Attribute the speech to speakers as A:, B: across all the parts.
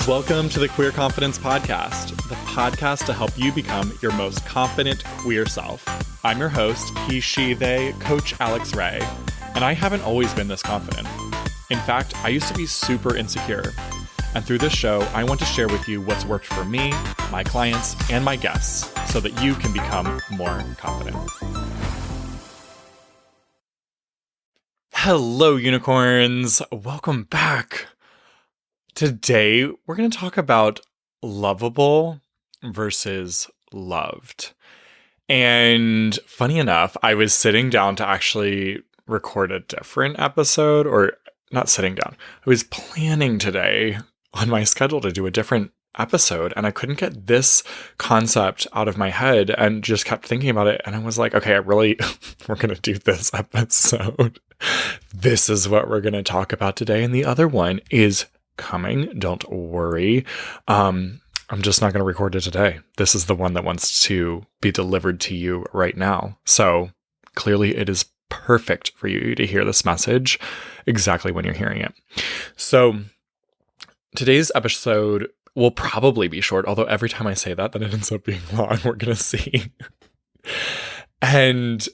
A: Welcome to the Queer Confidence Podcast, the podcast to help you become your most confident queer self. I'm your host, he, she, they, Coach Alex Ray, and I haven't always been this confident. In fact, I used to be super insecure. And through this show, I want to share with you what's worked for me, my clients, and my guests so that you can become more confident. Hello, unicorns. Welcome back. Today, we're going to talk about lovable versus loved. And funny enough, I was sitting down to actually record a different episode, or not sitting down. I was planning today on my schedule to do a different episode, and I couldn't get this concept out of my head and just kept thinking about it. And I was like, okay, we're going to do this episode. This is what we're going to talk about today. And the other one is coming. Don't worry. I'm just not going to record it today. This is the one that wants to be delivered to you right now. So clearly it is perfect for you to hear this message exactly when you're hearing it. So today's episode will probably be short, although every time I say that, then it ends up being long. We're going to see. And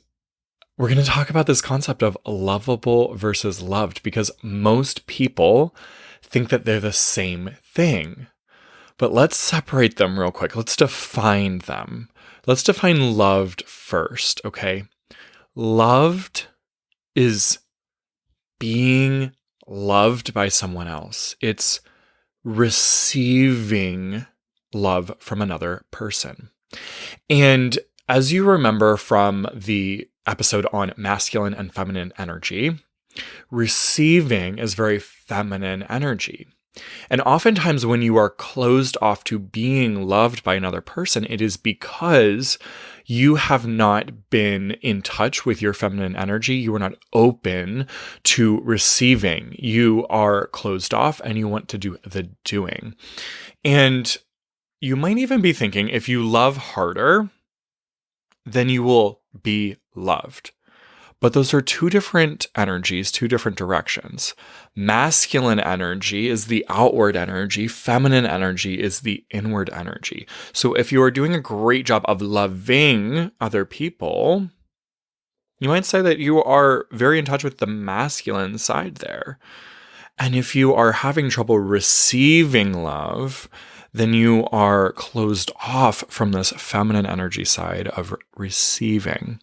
A: we're going to talk about this concept of lovable versus loved, because most people think that they're the same thing. But let's separate them real quick. Let's define them. Let's define loved first, okay? Loved is being loved by someone else. It's receiving love from another person. And as you remember from the episode on masculine and feminine energy, receiving is very feminine energy. And oftentimes when you are closed off to being loved by another person, it is because you have not been in touch with your feminine energy. You are not open to receiving. You are closed off and you want to do the doing. And you might even be thinking, if you love harder, then you will be loved. But those are two different energies, two different directions. Masculine energy is the outward energy. Feminine energy is the inward energy. So if you are doing a great job of loving other people, you might say that you are very in touch with the masculine side there. And if you are having trouble receiving love, then you are closed off from this feminine energy side of receiving.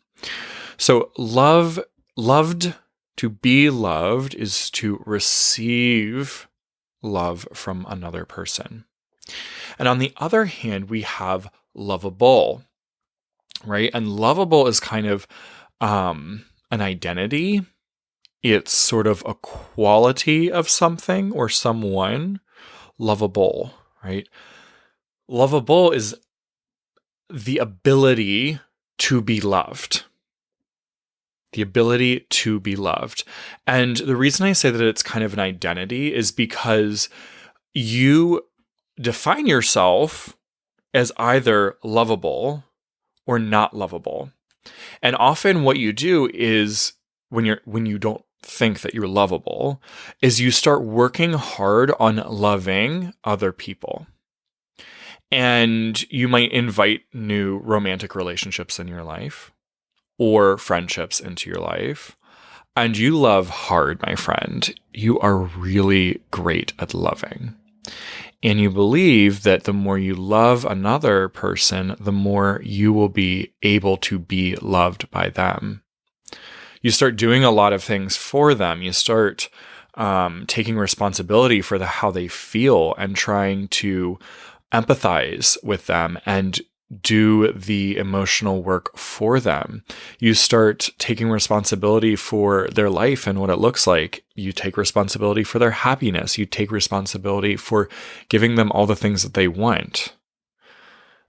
A: So loved, to be loved is to receive love from another person. And on the other hand, we have lovable, right? And lovable is kind of an identity. It's sort of a quality of something or someone. Lovable, right? Lovable is the ability to be loved. The ability to be loved. And the reason I say that it's kind of an identity is because you define yourself as either lovable or not lovable. And often what you do is when you don't think that you're lovable is you start working hard on loving other people. And you might invite new romantic relationships in your life or friendships into your life. And you love hard, my friend. You are really great at loving. And you believe that the more you love another person, the more you will be able to be loved by them. You start doing a lot of things for them. You start taking responsibility for how they feel and trying to empathize with them and do the emotional work for them. You start taking responsibility for their life and what it looks like. You take responsibility for their happiness. You take responsibility for giving them all the things that they want.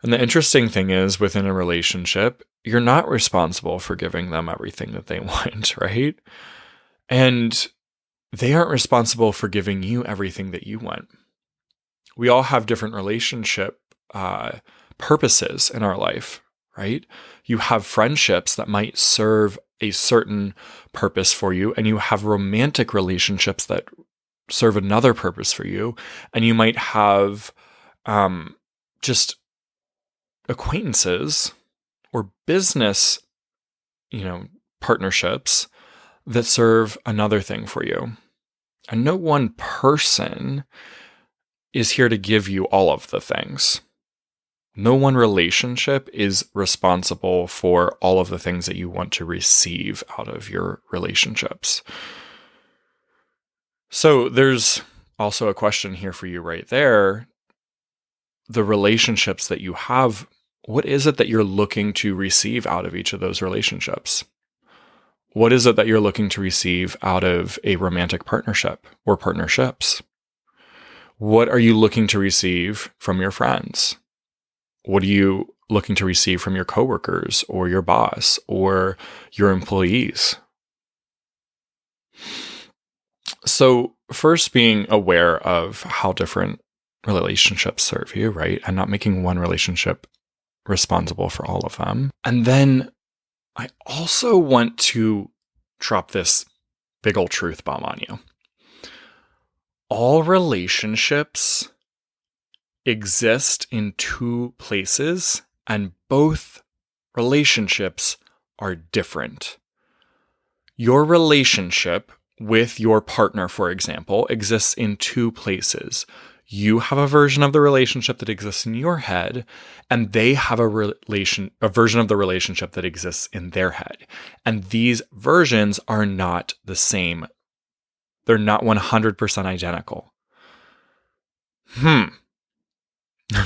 A: And the interesting thing is, within a relationship, you're not responsible for giving them everything that they want, right? And they aren't responsible for giving you everything that you want. We all have different relationship purposes in our life, right? You have friendships that might serve a certain purpose for you, and you have romantic relationships that serve another purpose for you. And you might have just acquaintances or business, partnerships that serve another thing for you. And no one person is here to give you all of the things. No one relationship is responsible for all of the things that you want to receive out of your relationships. So there's also a question here for you right there. The relationships that you have, what is it that you're looking to receive out of each of those relationships? What is it that you're looking to receive out of a romantic partnership or partnerships? What are you looking to receive from your friends? What are you looking to receive from your coworkers or your boss or your employees? So first, being aware of how different relationships serve you, right? And not making one relationship responsible for all of them. And then I also want to drop this big old truth bomb on you. All relationships exist in two places, and both relationships are different. Your relationship with your partner, for example, exists in two places. You have a version of the relationship that exists in your head, and they have a version of the relationship that exists in their head. And these versions are not the same. They're not 100% identical. Have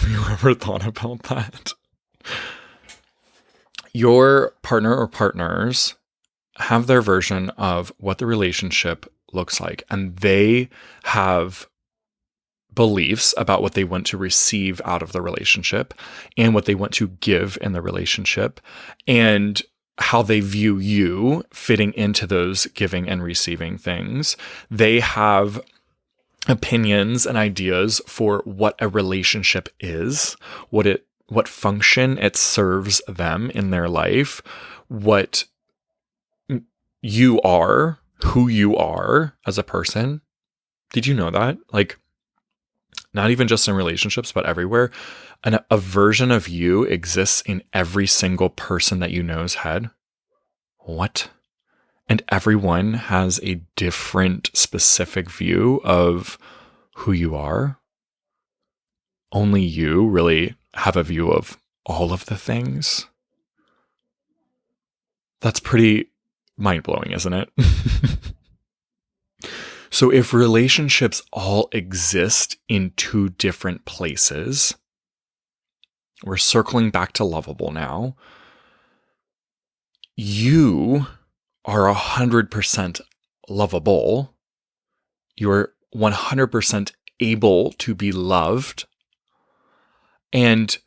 A: you ever thought about that? Your partner or partners have their version of what the relationship looks like, and they have beliefs about what they want to receive out of the relationship and what they want to give in the relationship and how they view you fitting into those giving and receiving things. They have opinions and ideas for what a relationship is, what function it serves them in their life, what you are, who you are as a person. Did you know that? Like, not even just in relationships, but everywhere. A version of you exists in every single person that you know's head. What? And everyone has a different specific view of who you are. Only you really have a view of all of the things. That's pretty mind-blowing, isn't it? So if relationships all exist in two different places, we're circling back to Lovable now. You are 100% lovable. You're 100% able to be loved. And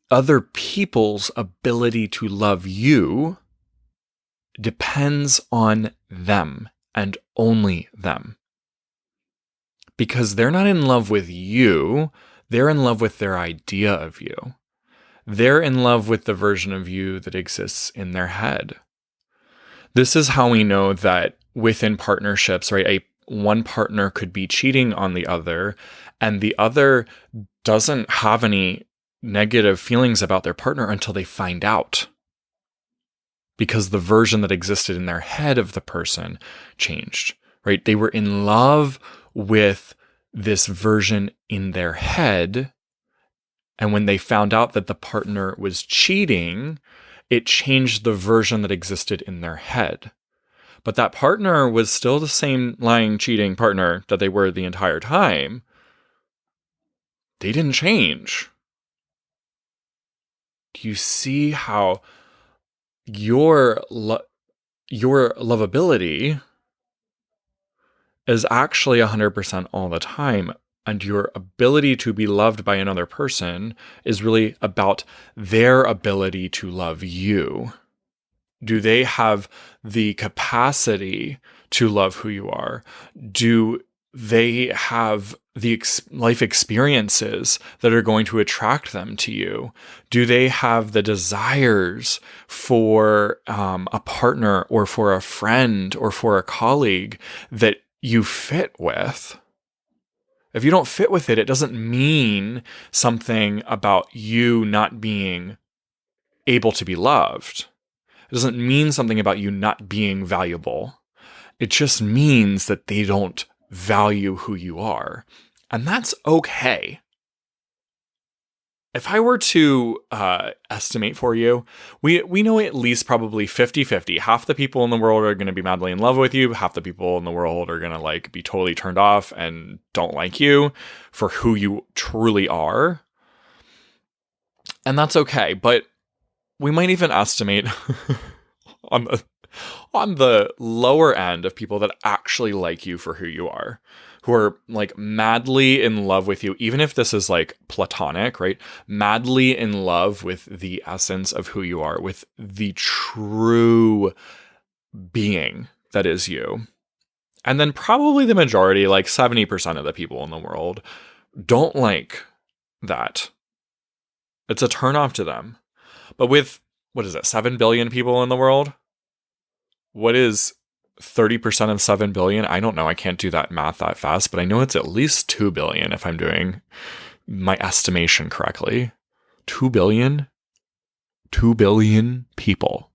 A: other people's ability to love you depends on them and only them. Because they're not in love with you, they're in love with their idea of you. They're in love with the version of you that exists in their head. This is how we know that within partnerships, right, one partner could be cheating on the other, and the other doesn't have any negative feelings about their partner until they find out. Because the version that existed in their head of the person changed, right? They were in love with this version in their head. And when they found out that the partner was cheating, it changed the version that existed in their head. But that partner was still the same lying, cheating partner that they were the entire time. They didn't change. Do you see how your lovability is actually 100% all the time, and your ability to be loved by another person is really about their ability to love you? Do they have the capacity to love who you are? Do they have the life experiences that are going to attract them to you? Do they have the desires for a partner or for a friend or for a colleague that you fit with. If you don't fit with it, it doesn't mean something about you not being able to be loved. It doesn't mean something about you not being valuable. It just means that they don't value who you are. And that's okay. If I were to estimate for you, we know at least probably 50-50. Half the people in the world are going to be madly in love with you. Half the people in the world are going to like be totally turned off and don't like you for who you truly are. And that's okay. But we might even estimate on the lower end of people that actually like you for who you are, who are like madly in love with you, even if this is like platonic, right? Madly in love with the essence of who you are, with the true being that is you. And then probably the majority, like 70% of the people in the world, don't like that. It's a turnoff to them. But with, what is it, 7 billion people in the world? What is 30% of 7 billion? I don't know. I can't do that math that fast, but I know it's at least 2 billion if I'm doing my estimation correctly. 2 billion? 2 billion people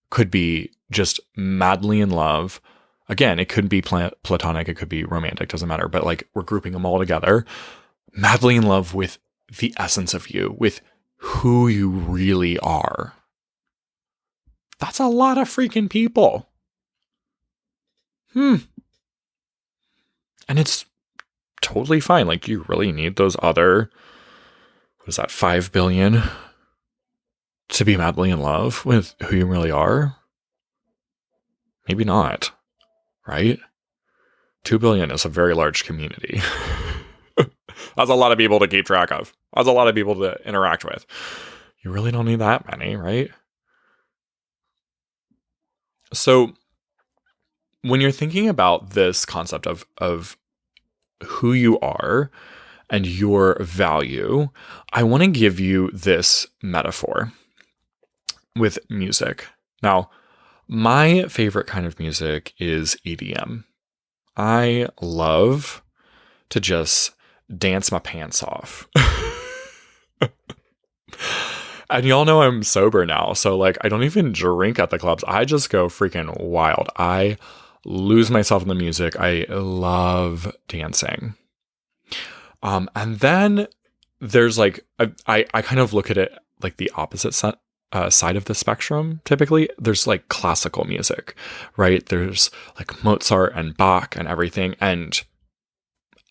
A: could be just madly in love. Again, it could be platonic, it could be romantic, doesn't matter. But like we're grouping them all together. Madly in love with the essence of you, with who you really are. That's a lot of freaking people. And it's totally fine. Like, you really need those other, what is that, 5 billion to be madly in love with who you really are? Maybe not, right? 2 billion is a very large community. That's a lot of people to keep track of. That's a lot of people to interact with. You really don't need that many, right? So when you're thinking about this concept of who you are and your value, I want to give you this metaphor with music. Now, my favorite kind of music is EDM. I love to just dance my pants off. And y'all know I'm sober now, so like I don't even drink at the clubs. I just go freaking wild. I lose myself in the music. I love dancing. And then there's like, I kind of look at it like the opposite side of the spectrum. Typically, there's like classical music, right? There's like Mozart and Bach and everything. And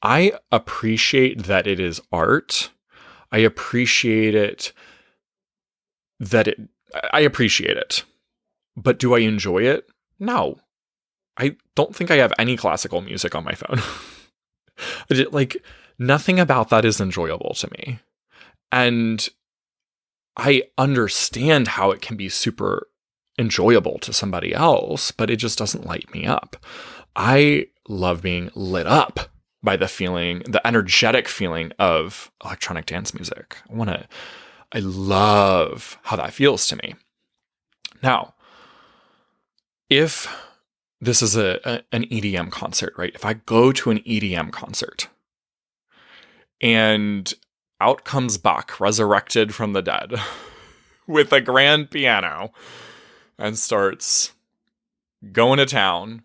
A: I appreciate that it is art. I appreciate it I appreciate it. But do I enjoy it? No. I don't think I have any classical music on my phone. Like, nothing about that is enjoyable to me. And I understand how it can be super enjoyable to somebody else, but it just doesn't light me up. I love being lit up by the feeling, the energetic feeling of electronic dance music. I love how that feels to me. Now, if this is an EDM concert, right? If I go to an EDM concert and out comes Bach, resurrected from the dead, with a grand piano and starts going to town,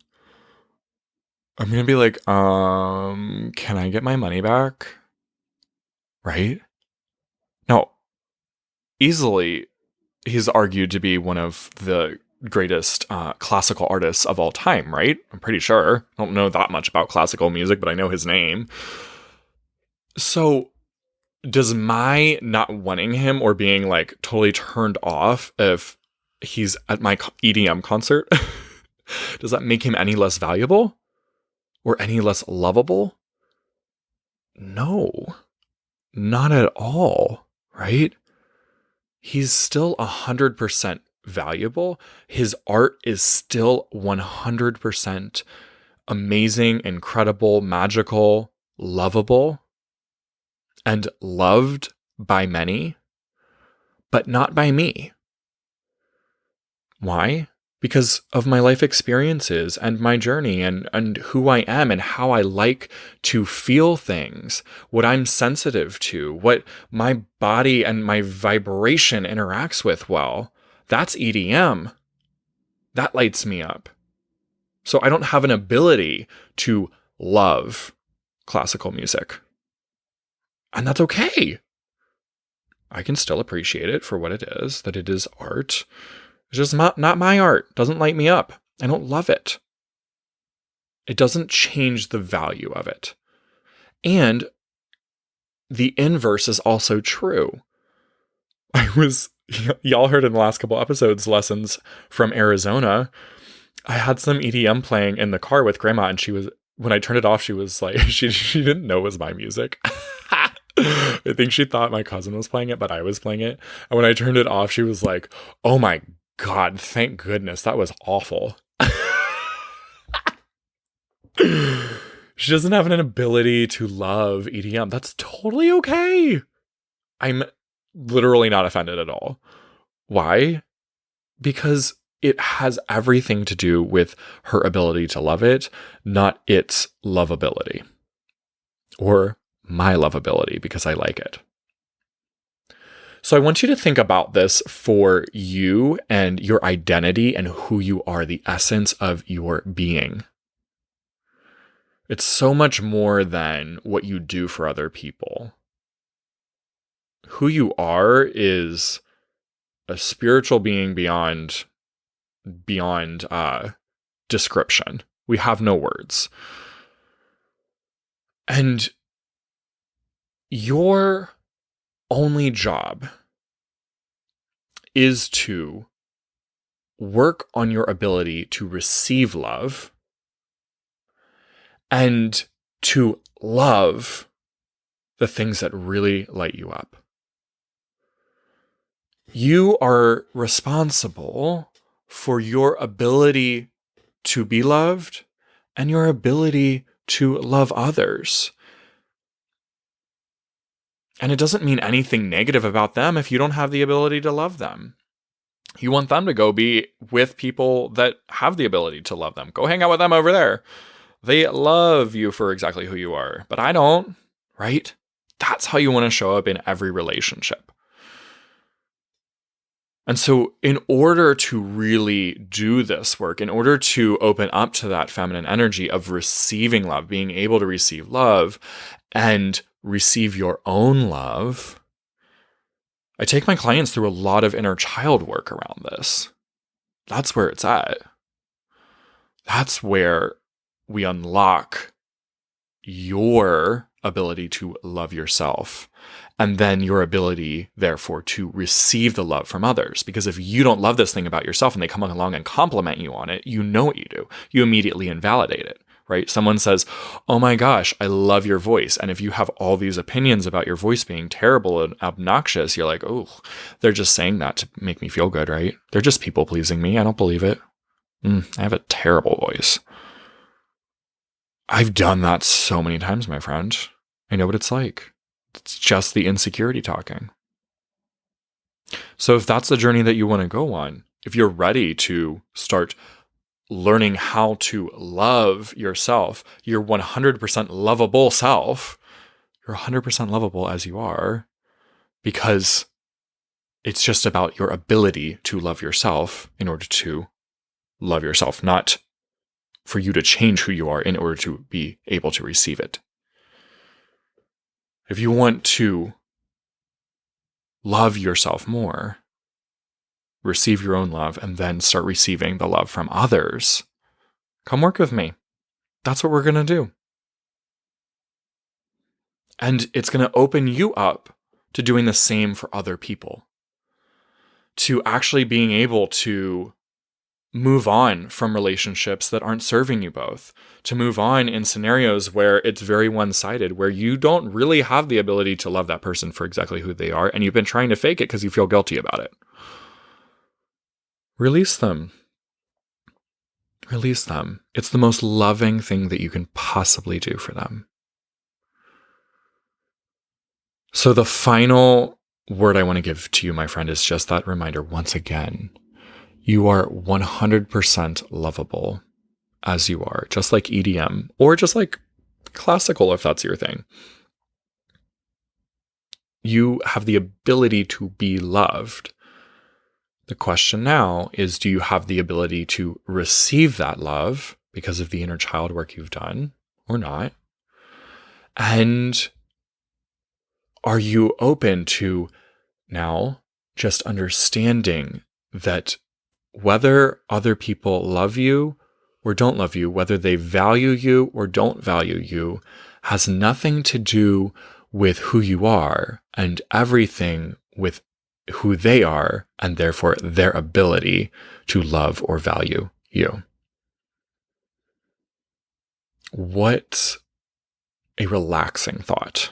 A: I'm going to be like, can I get my money back? Right? Now, easily, he's argued to be one of the greatest classical artists of all time, right? I'm pretty sure. I don't know that much about classical music, but I know his name. So does my not wanting him or being like totally turned off if he's at my EDM concert, does that make him any less valuable or any less lovable? No, not at all, right? He's still 100% valuable. His art is still 100% amazing, incredible, magical, lovable, and loved by many, but not by me. Why? because of my life experiences and my journey and who I am and how I like to feel things, what I'm sensitive to, what my body and my vibration interacts with well. That's EDM. That lights me up. So I don't have an ability to love classical music. And that's okay. I can still appreciate it for what it is, that it is art. It's just not my art. It doesn't light me up. I don't love it. It doesn't change the value of it. And the inverse is also true. Y'all heard in the last couple episodes, lessons from Arizona. I had some EDM playing in the car with grandma, and when I turned it off, she was like, she didn't know it was my music. I think she thought my cousin was playing it, but I was playing it. And when I turned it off, she was like, oh my God, thank goodness. That was awful. She doesn't have an ability to love EDM. That's totally okay. I'm literally not offended at all. Why? Because it has everything to do with her ability to love it, not its lovability. Or my lovability, because I like it. So I want you to think about this for you and your identity and who you are, the essence of your being. It's so much more than what you do for other people. Who you are is a spiritual being beyond description. We have no words. And your only job is to work on your ability to receive love and to love the things that really light you up. You are responsible for your ability to be loved and your ability to love others. And it doesn't mean anything negative about them if you don't have the ability to love them. You want them to go be with people that have the ability to love them. Go hang out with them over there. They love you for exactly who you are, but I don't, right? That's how you want to show up in every relationship. And so in order to really do this work, in order to open up to that feminine energy of receiving love, being able to receive love and receive your own love, I take my clients through a lot of inner child work around this. That's where it's at. That's where we unlock your ability to love yourself. And then your ability, therefore, to receive the love from others. Because if you don't love this thing about yourself and they come along and compliment you on it, you know what you do. You immediately invalidate it, right? Someone says, oh my gosh, I love your voice. And if you have all these opinions about your voice being terrible and obnoxious, you're like, oh, they're just saying that to make me feel good, right? They're just people pleasing me. I don't believe it. I have a terrible voice. I've done that so many times, my friend. I know what it's like. It's just the insecurity talking. So if that's the journey that you want to go on, if you're ready to start learning how to love yourself, your 100% lovable self, you're 100% lovable as you are, because it's just about your ability to love yourself in order to love yourself, not for you to change who you are in order to be able to receive it. If you want to love yourself more, receive your own love, and then start receiving the love from others, come work with me. That's what we're going to do. And it's going to open you up to doing the same for other people, to actually being able to move on from relationships that aren't serving you both, to move on in scenarios where it's very one-sided, where you don't really have the ability to love that person for exactly who they are, and you've been trying to fake it because you feel guilty about it. Release them. Release them. It's the most loving thing that you can possibly do for them. So the final word I want to give to you, my friend, is just that reminder once again. You are 100% lovable as you are, just like EDM or just like classical, if that's your thing. You have the ability to be loved. The question now is, do you have the ability to receive that love because of the inner child work you've done or not? And are you open to now just understanding that whether other people love you or don't love you, whether they value you or don't value you, has nothing to do with who you are and everything with who they are and therefore their ability to love or value you. What a relaxing thought.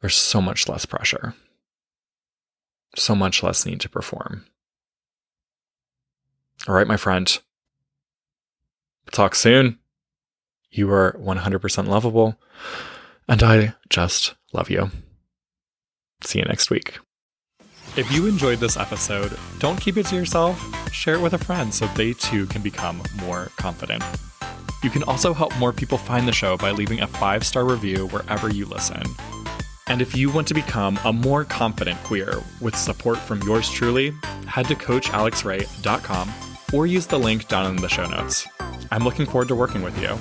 A: There's so much less pressure, so much less need to perform. All right, my friend. Talk soon. You are 100% lovable, and I just love you. See you next week. If you enjoyed this episode, don't keep it to yourself. Share it with a friend so they too can become more confident. You can also help more people find the show by leaving a 5-star review wherever you listen. And if you want to become a more confident queer with support from yours truly, head to coachalexray.com or use the link down in the show notes. I'm looking forward to working with you.